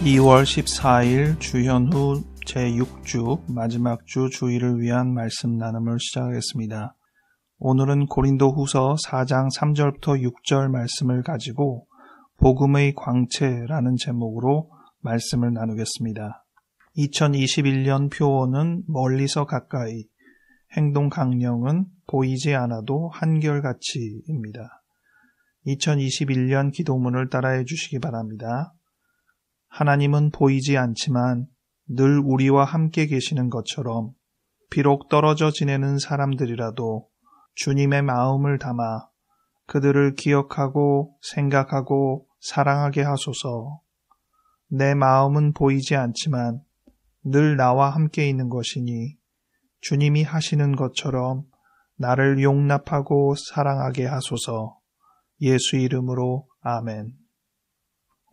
2월 14일 주현후 제6주 마지막 주 주일을 위한 말씀 나눔을 시작하겠습니다. 오늘은 고린도후서 4장 3절부터 6절 말씀을 가지고 복음의 광채라는 제목으로 말씀을 나누겠습니다. 2021년 표어는 멀리서 가까이, 행동 강령은 보이지 않아도 한결같이입니다. 2021년 기도문을 따라해 주시기 바랍니다. 하나님은 보이지 않지만 늘 우리와 함께 계시는 것처럼 비록 떨어져 지내는 사람들이라도 주님의 마음을 담아 그들을 기억하고 생각하고 사랑하게 하소서. 내 마음은 보이지 않지만 늘 나와 함께 있는 것이니 주님이 하시는 것처럼 나를 용납하고 사랑하게 하소서. 예수 이름으로 아멘.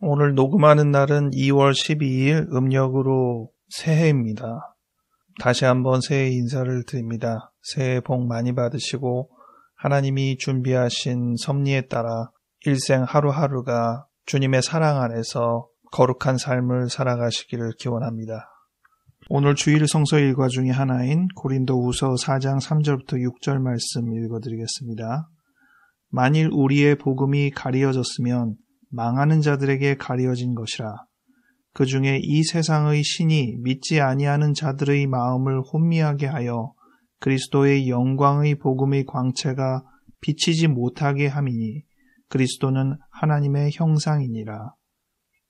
오늘 녹음하는 날은 2월 12일 음력으로 새해입니다. 다시 한번 새해 인사를 드립니다. 새해 복 많이 받으시고 하나님이 준비하신 섭리에 따라 일생 하루하루가 주님의 사랑 안에서 거룩한 삶을 살아가시기를 기원합니다. 오늘 주일 성서 일과 중에 하나인 고린도후서 4장 3절부터 6절 말씀 읽어드리겠습니다. 만일 우리의 복음이 가리어졌으면 망하는 자들에게 가리어진 것이라. 그 중에 이 세상의 신이 믿지 아니하는 자들의 마음을 혼미하게 하여 그리스도의 영광의 복음의 광채가 비치지 못하게 함이니 그리스도는 하나님의 형상이니라.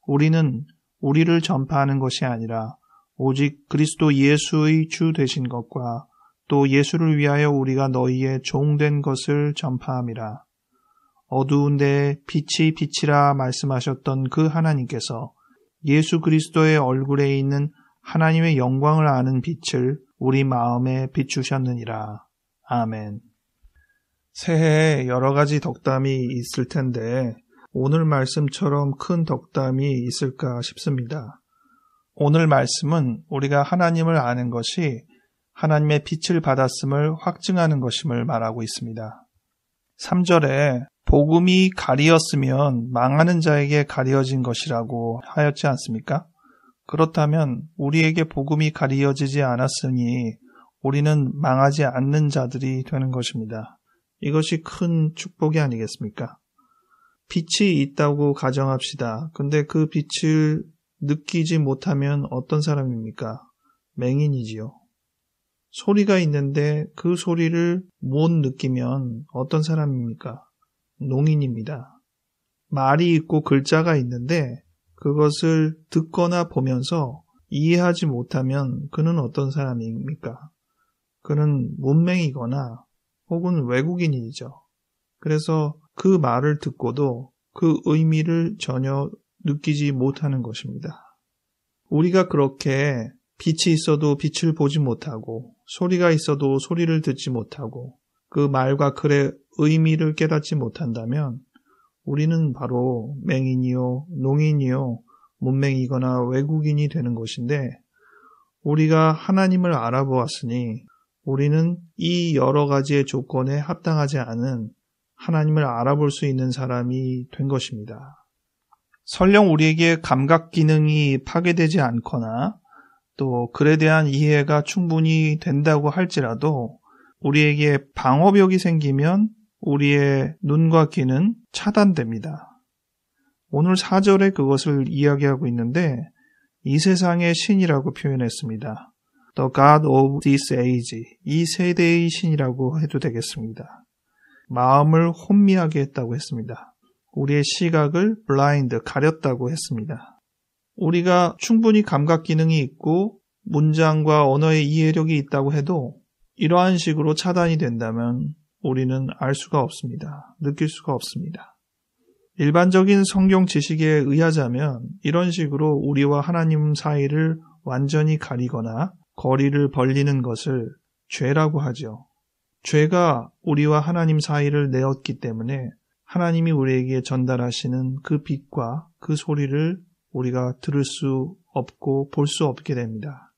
우리는 우리를 전파하는 것이 아니라 오직 그리스도 예수의 주 되신 것과 또 예수를 위하여 우리가 너희의 종된 것을 전파함이라. 어두운 데에 빛이 비치라 말씀하셨던 그 하나님께서 예수 그리스도의 얼굴에 있는 하나님의 영광을 아는 빛을 우리 마음에 비추셨느니라. 아멘. 새해에 여러 가지 덕담이 있을 텐데 오늘 말씀처럼 큰 덕담이 있을까 싶습니다. 오늘 말씀은 우리가 하나님을 아는 것이 하나님의 빛을 받았음을 확증하는 것임을 말하고 있습니다. 3절에 복음이 가리었으면 망하는 자에게 가리어진 것이라고 하였지 않습니까? 그렇다면 우리에게 복음이 가리어지지 않았으니 우리는 망하지 않는 자들이 되는 것입니다. 이것이 큰 축복이 아니겠습니까? 빛이 있다고 가정합시다. 근데 그 빛을 느끼지 못하면 어떤 사람입니까? 맹인이지요. 소리가 있는데 그 소리를 못 느끼면 어떤 사람입니까? 농인입니다. 말이 있고 글자가 있는데 그것을 듣거나 보면서 이해하지 못하면 그는 어떤 사람입니까? 그는 문맹이거나 혹은 외국인이죠. 그래서 그 말을 듣고도 그 의미를 전혀 느끼지 못하는 것입니다. 우리가 그렇게 빛이 있어도 빛을 보지 못하고 소리가 있어도 소리를 듣지 못하고 그 말과 글의 의미를 깨닫지 못한다면 우리는 바로 맹인이요, 농인이요, 문맹이거나 외국인이 되는 것인데 우리가 하나님을 알아보았으니 우리는 이 여러 가지의 조건에 합당하지 않은 하나님을 알아볼 수 있는 사람이 된 것입니다. 설령 우리에게 감각 기능이 파괴되지 않거나 또 글에 대한 이해가 충분히 된다고 할지라도 우리에게 방어벽이 생기면 우리의 눈과 귀는 차단됩니다. 오늘 4절에 그것을 이야기하고 있는데 이 세상의 신이라고 표현했습니다. The God of this age, 이 세대의 신이라고 해도 되겠습니다. 마음을 혼미하게 했다고 했습니다. 우리의 시각을 blind, 가렸다고 했습니다. 우리가 충분히 감각 기능이 있고 문장과 언어의 이해력이 있다고 해도 이러한 식으로 차단이 된다면 우리는 알 수가 없습니다. 느낄 수가 없습니다. 일반적인 성경 지식에 의하자면 이런 식으로 우리와 하나님 사이를 완전히 가리거나 거리를 벌리는 것을 죄라고 하죠. 죄가 우리와 하나님 사이를 내었기 때문에 하나님이 우리에게 전달하시는 그 빛과 그 소리를 우리가 들을 수 없고 볼 수 없게 됩니다.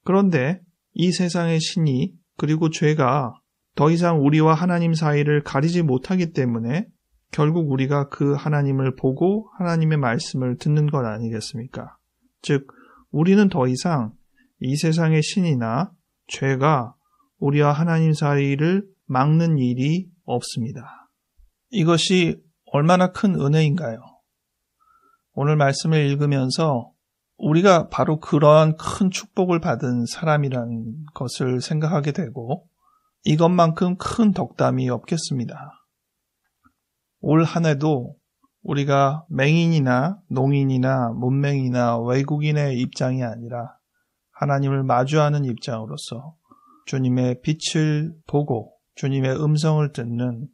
그런데 이 세상의 신이 그리고 죄가 더 이상 우리와 하나님 사이를 가리지 못하기 때문에 결국 우리가 그 하나님을 보고 하나님의 말씀을 듣는 것 아니겠습니까? 즉, 우리는 더 이상 이 세상의 신이나 죄가 우리와 하나님 사이를 막는 일이 없습니다. 이것이 얼마나 큰 은혜인가요? 오늘 말씀을 읽으면서 우리가 바로 그러한 큰 축복을 받은 사람이라는 것을 생각하게 되고 이것만큼 큰 덕담이 없겠습니다. 올 한 해도 우리가 맹인이나 농인이나 문맹이나 외국인의 입장이 아니라 하나님을 마주하는 입장으로서 주님의 빛을 보고 주님의 음성을 듣는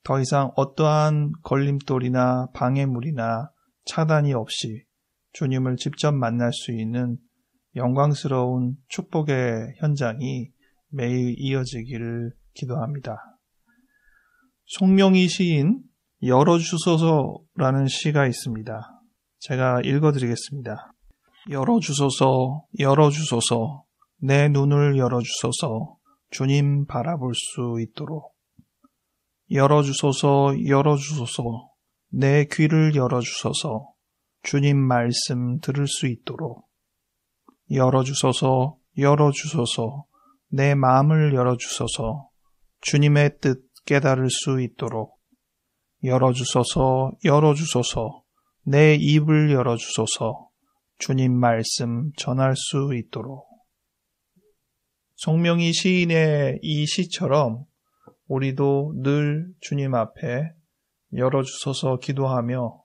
더 이상 어떠한 걸림돌이나 방해물이나 차단이 없이 주님을 직접 만날 수 있는 영광스러운 축복의 현장이 매일 이어지기를 기도합니다. 송명희 시인 열어주소서라는 시가 있습니다. 제가 읽어드리겠습니다. 열어주소서, 열어주소서, 내 눈을 열어주소서, 주님 바라볼 수 있도록. 열어주소서, 열어주소서, 내 귀를 열어주소서, 주님 말씀 들을 수 있도록. 열어주소서, 열어주소서, 내 마음을 열어주소서, 주님의 뜻 깨달을 수 있도록. 열어주소서, 열어주소서, 내 입을 열어주소서, 주님 말씀 전할 수 있도록. 송명희 시인의 이 시처럼 우리도 늘 주님 앞에 열어주소서 기도하며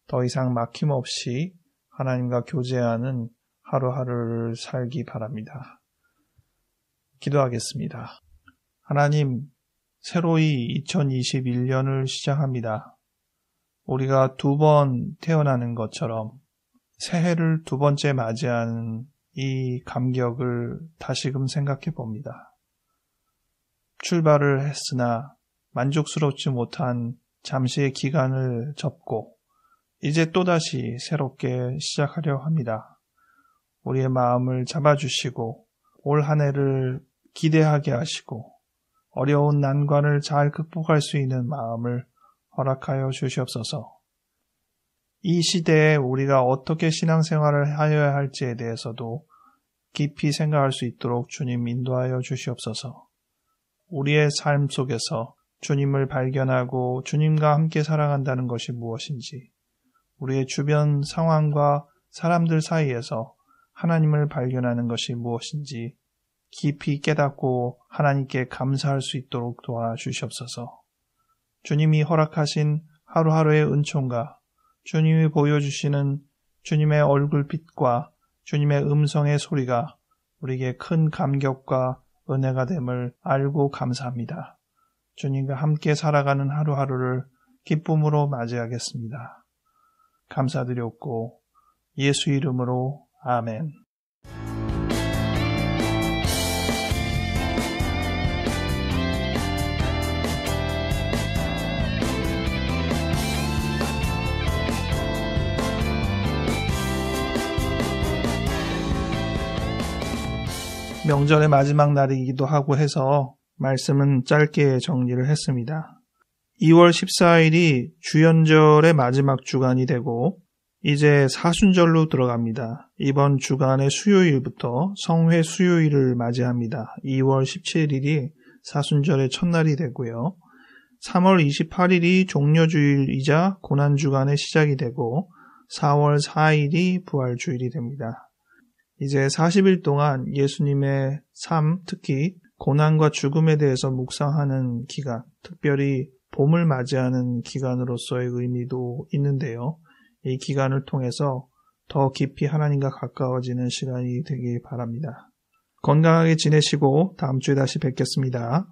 더 이상 막힘없이 하나님과 교제하는 하루하루를 살기 바랍니다. 기도하겠습니다. 하나님, 새로이 2021년을 시작합니다. 우리가 2번 태어나는 것처럼 새해를 2번째 맞이하는 이 감격을 다시금 생각해 봅니다. 출발을 했으나 만족스럽지 못한 잠시의 기간을 접고 이제 또다시 새롭게 시작하려 합니다. 우리의 마음을 잡아주시고 올 한 해를 기대하게 하시고 어려운 난관을 잘 극복할 수 있는 마음을 허락하여 주시옵소서. 이 시대에 우리가 어떻게 신앙생활을 하여야 할지에 대해서도 깊이 생각할 수 있도록 주님 인도하여 주시옵소서. 우리의 삶 속에서 주님을 발견하고 주님과 함께 살아간다는 것이 무엇인지, 우리의 주변 상황과 사람들 사이에서 하나님을 발견하는 것이 무엇인지 깊이 깨닫고 하나님께 감사할 수 있도록 도와주시옵소서. 주님이 허락하신 하루하루의 은총과 주님이 보여주시는 주님의 얼굴빛과 주님의 음성의 소리가 우리에게 큰 감격과 은혜가 됨을 알고 감사합니다. 주님과 함께 살아가는 하루하루를 기쁨으로 맞이하겠습니다. 감사드렸고 예수 이름으로 아멘. 명절의 마지막 날이기도 하고 해서 말씀은 짧게 정리를 했습니다. 2월 14일이 주연절의 마지막 주간이 되고 이제 사순절로 들어갑니다. 이번 주간의 수요일부터 성회 수요일을 맞이합니다. 2월 17일이 사순절의 첫날이 되고요. 3월 28일이 종려주일이자 고난주간의 시작이 되고 4월 4일이 부활주일이 됩니다. 이제 40일 동안 예수님의 삶, 특히 고난과 죽음에 대해서 묵상하는 기간, 특별히 봄을 맞이하는 기간으로서의 의미도 있는데요. 이 기간을 통해서 더 깊이 하나님과 가까워지는 시간이 되길 바랍니다. 건강하게 지내시고 다음 주에 다시 뵙겠습니다.